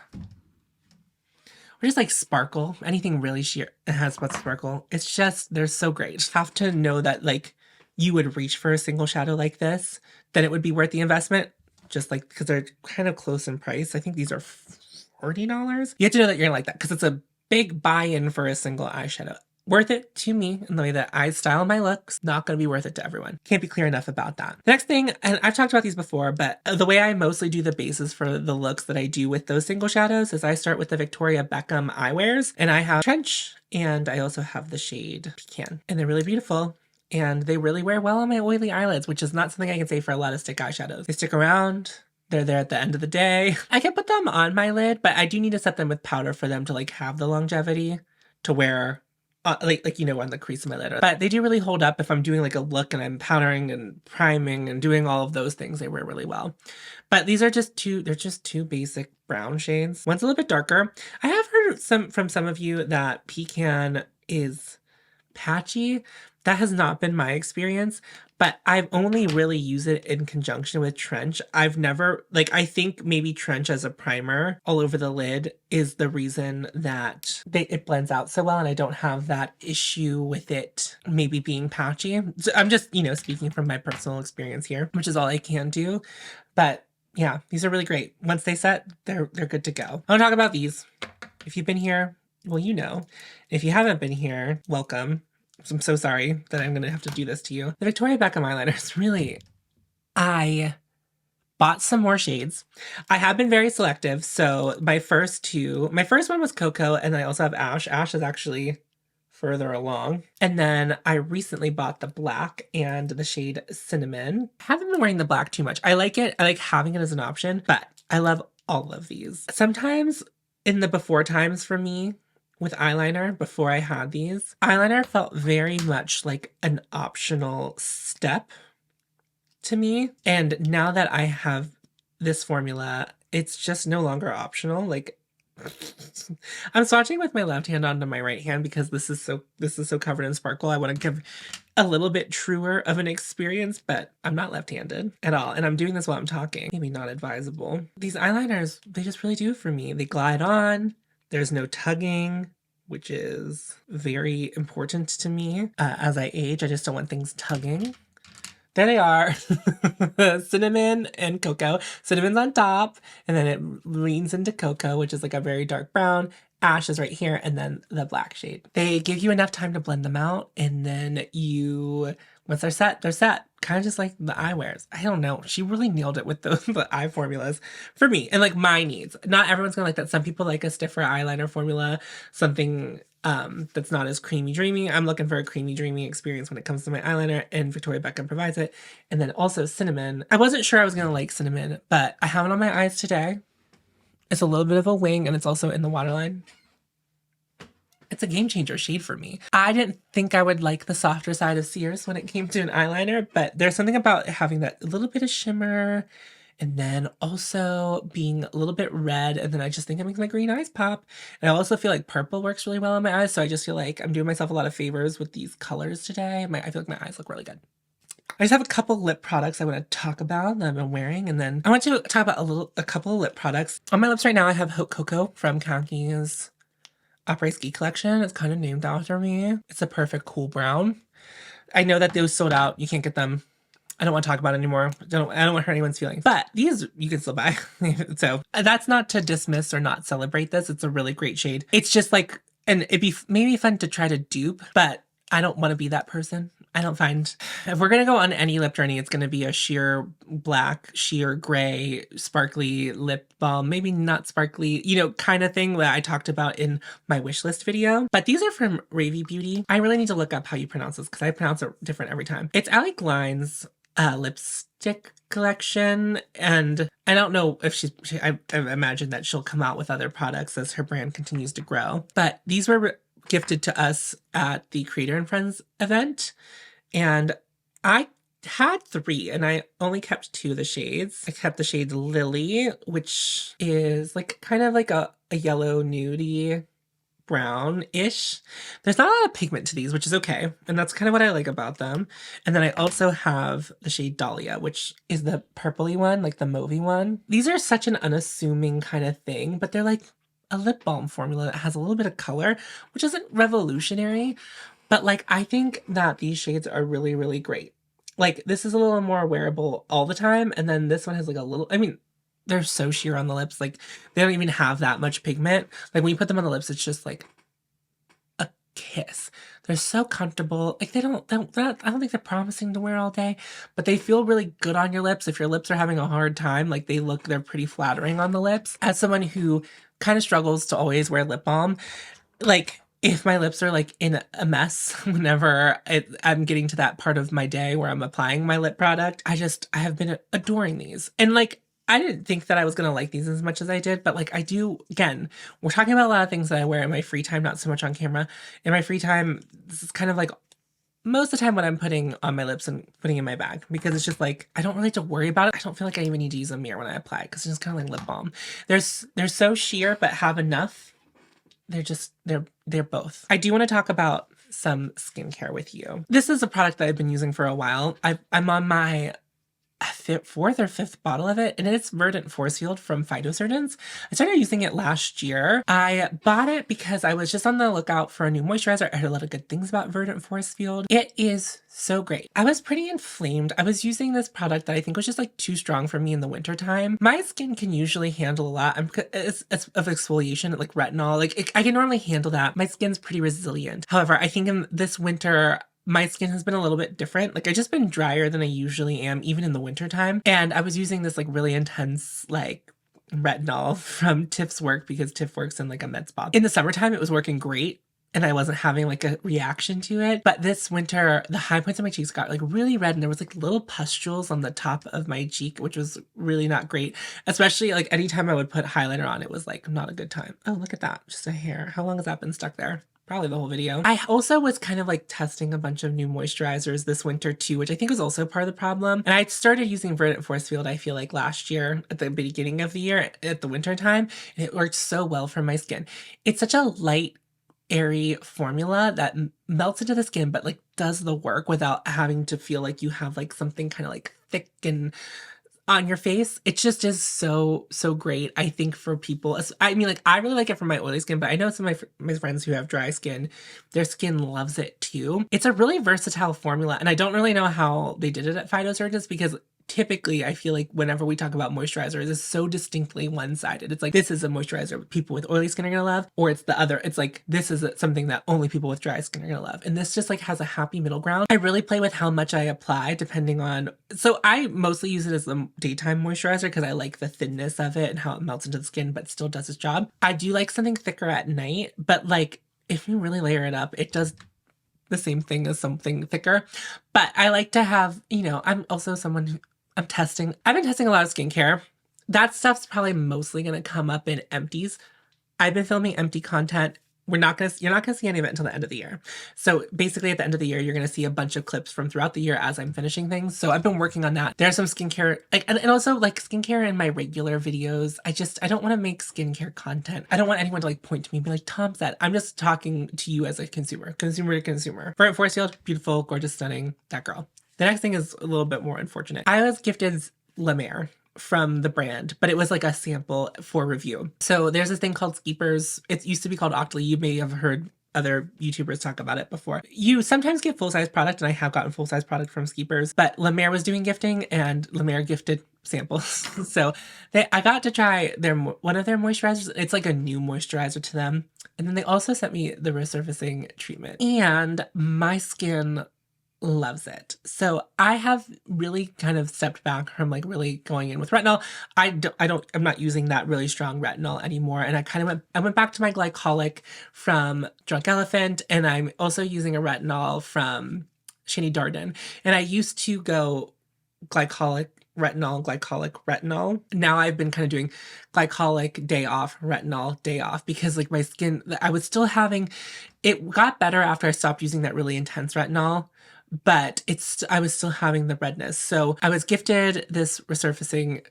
Speaker 1: Or just like sparkle, anything really sheer has spots of sparkle. It's just, they're so great. Have to know that like you would reach for a single shadow like this, then it would be worth the investment. Just like, because they're kind of close in price. I think these are $40. You have to know that you're gonna like that because it's a big buy-in for a single eyeshadow. Worth it to me in the way that I style my looks, not going to be worth it to everyone. Can't be clear enough about that. The next thing, and I've talked about these before, but the way I mostly do the bases for the looks that I do with those single shadows is I start with the Victoria Beckham eyewears, and I have Trench, and I also have the shade Pecan, and they're really beautiful. And they really wear well on my oily eyelids, which is not something I can say for a lot of stick eyeshadows. They stick around. They're there at the end of the day. I can put them on my lid, but I do need to set them with powder for them to like have the longevity to wear like you know, on the crease of my lid. But they do really hold up if I'm doing like a look and I'm powdering and priming and doing all of those things. They wear really well. But these are just they're just two basic brown shades. One's a little bit darker. I have heard from some of you that Pecan is patchy. That has not been my experience, but I've only really used it in conjunction with Trench. I've never, like, I think maybe Trench as a primer all over the lid is the reason that it blends out so well, and I don't have that issue with it maybe being patchy. So I'm just, you know, speaking from my personal experience here, which is all I can do. But yeah, these are really great. Once they set, they're good to go. I want to talk about these. If you've been here, well, you know. If you haven't been here, welcome. I'm so sorry that I'm going to have to do this to you. The Victoria Beckham eyeliner is really... I bought some more shades. I have been very selective, so my first one was Cocoa, and I also have Ash. Ash is actually further along. And then I recently bought the black and the shade Cinnamon. I haven't been wearing the black too much. I like it. I like having it as an option, but I love all of these. Sometimes in the before times for me, with eyeliner, before I had these, eyeliner felt very much like an optional step to me. And now that I have this formula, it's just no longer optional. Like, I'm swatching with my left hand onto my right hand because this is so covered in sparkle. I want to give a little bit truer of an experience, but I'm not left-handed at all. And I'm doing this while I'm talking. Maybe not advisable. These eyeliners, they just really do it for me. They glide on. There's no tugging, which is very important to me. As I age, I just don't want things tugging. There they are. Cinnamon and Cocoa. Cinnamon's on top, and then it leans into Cocoa, which is like a very dark brown. Ash is right here, and then the black shade. They give you enough time to blend them out, and then once they're set, they're set. Kind of just like the eyewears. I don't know. She really nailed it with the eye formulas for me and like my needs. Not everyone's gonna like that. Some people like a stiffer eyeliner formula, something that's not as creamy dreamy. I'm looking for a creamy dreamy experience when it comes to my eyeliner, and Victoria Beckham provides it. And then also Cinnamon. I wasn't sure I was gonna like Cinnamon, but I have it on my eyes today. It's a little bit of a wing, and it's also in the waterline. It's a game changer shade for me. I didn't think I would like the softer side of Sears when it came to an eyeliner, but there's something about having that little bit of shimmer and then also being a little bit red, and then I just think it makes my green eyes pop. And I also feel like purple works really well on my eyes, so I just feel like I'm doing myself a lot of favors with these colors today. I feel like my eyes look really good. I just have a couple lip products I want to talk about that I've been wearing, and then I want to talk about a couple of lip products. On my lips right now, I have Haute Coco from Khakis Après Ski collection. It's kind of named after me. It's a perfect cool brown. I know that those sold out. You can't get them. I don't want to talk about it anymore. I don't want to hurt anyone's feelings. But these you can still buy. So that's not to dismiss or not celebrate this. It's a really great shade. It's just like, and it'd be maybe fun to try to dupe, but I don't want to be that person. I don't find, if we're going to go on any lip journey, it's going to be a sheer black, sheer gray, sparkly lip balm. Maybe not sparkly, you know, kind of thing that I talked about in my wish list video. But these are from Ravy Beauty. I really need to look up how you pronounce this because I pronounce it different every time. It's Eyeliner's lipstick collection, and I don't know if I imagine that she'll come out with other products as her brand continues to grow. But these were gifted to us at the Creator and Friends event, and I had 3 and I only kept 2 of the shades. I kept the shade Lily, which is like kind of like a yellow nudie brown-ish. There's not a lot of pigment to these, which is okay, and that's kind of what I like about them. And then I also have the shade Dahlia, which is the purpley one, like the mauvey one. These are such an unassuming kind of thing, but they're like a lip balm formula that has a little bit of color, which isn't revolutionary, but like I think that these shades are really, really great. Like this is a little more wearable all the time, and then this one has like a little, I mean, they're so sheer on the lips. Like they don't even have that much pigment. Like when you put them on the lips, it's just like a kiss. They're so comfortable. Like I don't think they're promising to wear all day, but they feel really good on your lips. If your lips are having a hard time, like they're pretty flattering on the lips. As someone who kind of struggles to always wear lip balm, like if my lips are like in a mess whenever I'm getting to that part of my day where I'm applying my lip product, I have been adoring these. And like, I didn't think that I was going to like these as much as I did, but like I do, again, we're talking about a lot of things that I wear in my free time, not so much on camera. In my free time, this is kind of like most of the time what I'm putting on my lips and putting in my bag, because it's just like, I don't really have to worry about it. I don't feel like I even need to use a mirror when I apply, because it's just kind of like lip balm. They're so sheer, but have enough. They're both. I do want to talk about some skincare with you. This is a product that I've been using for a while. I'm on my 4th or 5th bottle of it, and it's Verdant Force Field from Phytosurgeons. I started using it last year. I bought it because I was just on the lookout for a new moisturizer. I heard a lot of good things about Verdant Force Field. It is so great. I was pretty inflamed. I was using this product that I think was just like too strong for me in the wintertime. My skin can usually handle a lot it's of exfoliation, like retinol. Like I can normally handle that. My skin's pretty resilient. However, I think in this winter, my skin has been a little bit different. Like I just been drier than I usually am, even in the wintertime. And I was using this like really intense, like retinol from Tiff's work, because Tiff works in like a med spa. In the summertime, it was working great, and I wasn't having like a reaction to it. But this winter, the high points of my cheeks got like really red, and there was like little pustules on the top of my cheek, which was really not great. Especially like anytime I would put eyeliner on, it was like not a good time. Oh, look at that. Just a hair. How long has that been stuck there? Probably the whole video. I also was kind of like testing a bunch of new moisturizers this winter too, which I think was also part of the problem. And I started using Verdant Force Field, I feel like last year at the beginning of the year at the winter time, and it worked so well for my skin. It's such a light, airy formula that melts into the skin, but like does the work without having to feel like you have like something kind of like thick and on your face. It just is so great, I think, for people. I mean, like, I really like it for my oily skin, but I know some of my friends who have dry skin, their skin loves it too. It's a really versatile formula, and I don't really know how they did it at Phytosurgeons, because typically I feel like whenever we talk about moisturizers, it's so distinctly one-sided. It's like, this is a moisturizer people with oily skin are gonna love, or it's the other. It's like, this is something that only people with dry skin are gonna love. And this just like has a happy middle ground. I really play with how much I apply depending on, so I mostly use it as the daytime moisturizer because I like the thinness of it and how it melts into the skin but still does its job. I do like something thicker at night, but like if you really layer it up, it does the same thing as something thicker. But I like to have, you know, I'm also someone who I've been testing a lot of skincare. That stuff's probably mostly going to come up in empties. I've been filming empty content. You're not going to see any of it until the end of the year. So basically at the end of the year, you're going to see a bunch of clips from throughout the year as I'm finishing things. So I've been working on that. There's some skincare, like, and also like skincare in my regular videos. I don't want to make skincare content. I don't want anyone to like point to me and be like, Tom said. I'm just talking to you as a consumer to consumer. Verdant Force Field, beautiful, gorgeous, stunning, that girl. The next thing is a little bit more unfortunate. I was gifted La Mer from the brand, but it was like a sample for review. So there's this thing called Skeepers. It used to be called Octoly. You may have heard other YouTubers talk about it before. You sometimes get full-size product, and I have gotten full-size product from Skeepers, but La Mer was doing gifting, and La Mer gifted samples. So I got to try one of their moisturizers. It's like a new moisturizer to them. And then they also sent me the resurfacing treatment. And my skin loves it. So I have really kind of stepped back from like really going in with retinol. I'm not using that really strong retinol anymore. And I went back to my glycolic from Drunk Elephant, and I'm also using a retinol from Shani Darden. And I used to go glycolic, retinol. Now I've been kind of doing glycolic day off, retinol day off, because like my skin, I was still having, it got better after I stopped using that really intense retinol, but I was still having the redness. So I was gifted this resurfacing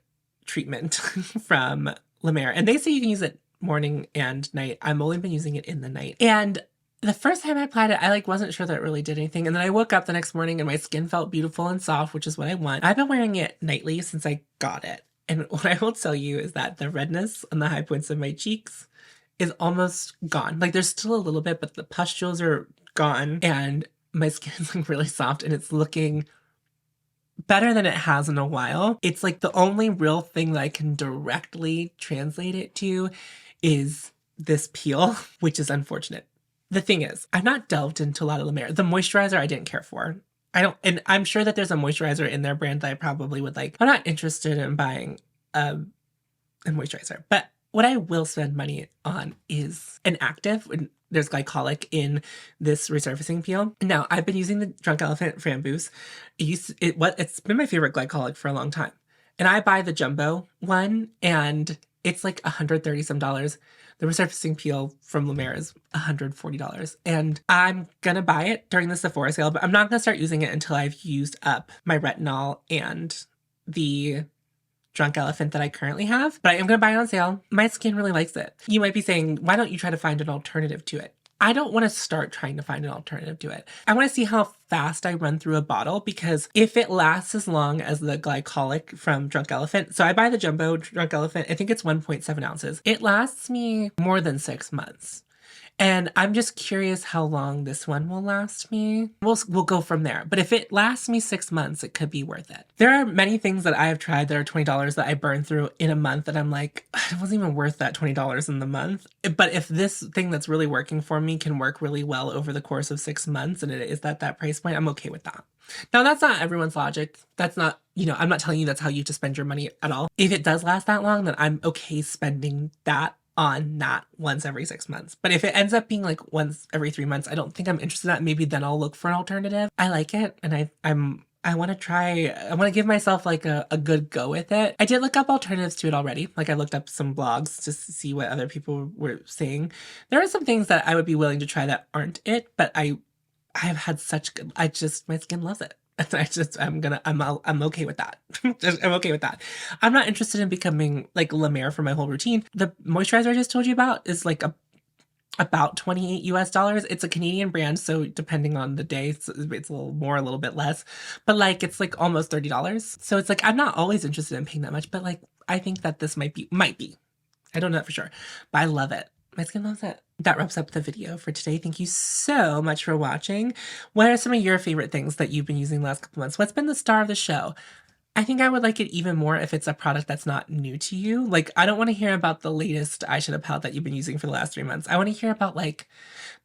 Speaker 1: treatment from La Mer, and they say you can use it morning and night. I've only been using it in the night. And the first time I applied it, I like wasn't sure that it really did anything. And then I woke up the next morning and my skin felt beautiful and soft, which is what I want. I've been wearing it nightly since I got it. And what I will tell you is that the redness on the high points of my cheeks is almost gone. Like there's still a little bit, but the pustules are gone, and my skin is like really soft, and it's looking better than it has in a while. It's like the only real thing that I can directly translate it to is this peel, which is unfortunate. The thing is, I've not delved into a lot of La Mer. The moisturizer I didn't care for. And I'm sure that there's a moisturizer in their brand that I probably would like. I'm not interested in buying a moisturizer. But what I will spend money on is an active. There's glycolic in this resurfacing peel. Now, I've been using the Drunk Elephant Framboos. It's been my favorite glycolic for a long time. And I buy the jumbo one, and it's like $130 some. The resurfacing peel from La Mer is $140. And I'm going to buy it during the Sephora sale, but I'm not going to start using it until I've used up my retinol and the Drunk Elephant that I currently have. But I am going to buy it on sale. My skin really likes it. You might be saying, why don't you try to find an alternative to it? I don't want to start trying to find an alternative to it. I want to see how fast I run through a bottle, because if it lasts as long as the glycolic from Drunk Elephant, so I buy the jumbo Drunk Elephant, I think it's 1.7 ounces. It lasts me more than 6 months. And I'm just curious how long this one will last me. We'll go from there. But if it lasts me 6 months, it could be worth it. There are many things that I have tried that are $20 that I burn through in a month, and I'm like, it wasn't even worth that $20 in the month. But if this thing that's really working for me can work really well over the course of 6 months, and it is at that price point, I'm okay with that. Now, that's not everyone's logic. That's not, I'm not telling you that's how you have to spend your money at all. If it does last that long, then I'm okay spending that on that once every 6 months. But if it ends up being like once every 3 months, I don't think I'm interested in that. Maybe then I'll look for an alternative. I like it, and I want to give myself like a good go with it. I did look up alternatives to it already. Like I looked up some blogs just to see what other people were saying. There are some things that I would be willing to try that aren't it, but I have had my skin loves it. I'm okay with that. I'm okay with that. I'm not interested in becoming like La Mer for my whole routine. The moisturizer I just told you about is like about $28 US. It's a Canadian brand, so depending on the day, it's a little more, a little bit less. But like it's like almost $30. So it's like I'm not always interested in paying that much, but like I think that this might be. I don't know that for sure, but I love it. My skin loves it. That wraps up the video for today. Thank you so much for watching. What are some of your favorite things that you've been using the last couple months? What's been the star of the show? I think I would like it even more if it's a product that's not new to you. Like, I don't want to hear about the latest eyeshadow palette that you've been using for the last 3 months. I want to hear about, like,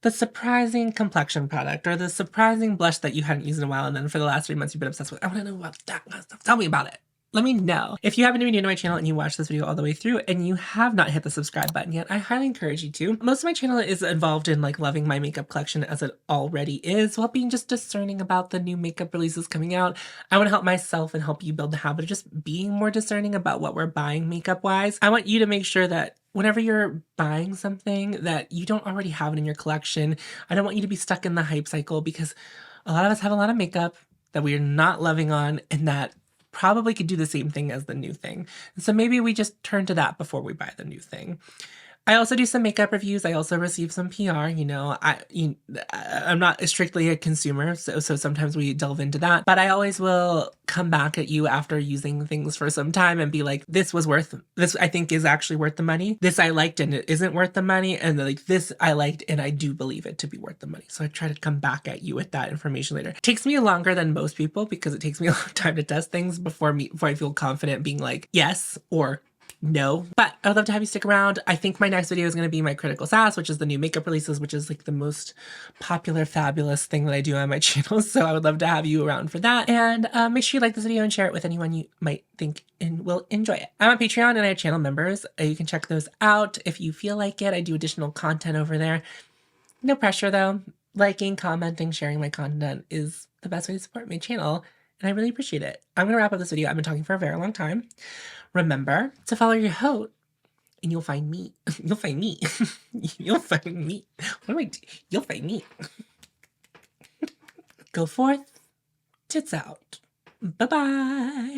Speaker 1: the surprising complexion product or the surprising blush that you hadn't used in a while, and then for the last 3 months you've been obsessed with. I want to know about that kind of stuff. Tell me about it. Let me know. If you happen to be new to my channel and you watched this video all the way through and you have not hit the subscribe button yet, I highly encourage you to. Most of my channel is involved in like loving my makeup collection as it already is, while being just discerning about the new makeup releases coming out. I want to help myself and help you build the habit of just being more discerning about what we're buying makeup wise. I want you to make sure that whenever you're buying something that you don't already have it in your collection. I don't want you to be stuck in the hype cycle, because a lot of us have a lot of makeup that we're not loving on and that probably could do the same thing as the new thing. And so maybe we just turn to that before we buy the new thing. I also do some makeup reviews. I also receive some PR. I'm not strictly a consumer, so sometimes we delve into that. But I always will come back at you after using things for some time and be like, this I think is actually worth the money. This I liked and it isn't worth the money. And like this I liked and I do believe it to be worth the money. So I try to come back at you with that information later. It takes me longer than most people because it takes me a long time to test things before I feel confident being like, yes or no. But I would love to have you stick around. I think my next video is going to be my critical sass, which is the new makeup releases, which is like the most popular, fabulous thing that I do on my channel. So I would love to have you around for that. And make sure you like this video and share it with anyone you might think and will enjoy it. I'm on Patreon and I have channel members. You can check those out if you feel like it. I do additional content over there. No pressure though. Liking, commenting, sharing my content is the best way to support my channel. And I really appreciate it. I'm going to wrap up this video. I've been talking for a very long time. Remember to follow your haute and you'll find me. You'll find me. You'll find me. What do I do? You'll find me. Go forth. Tits out. Bye-bye.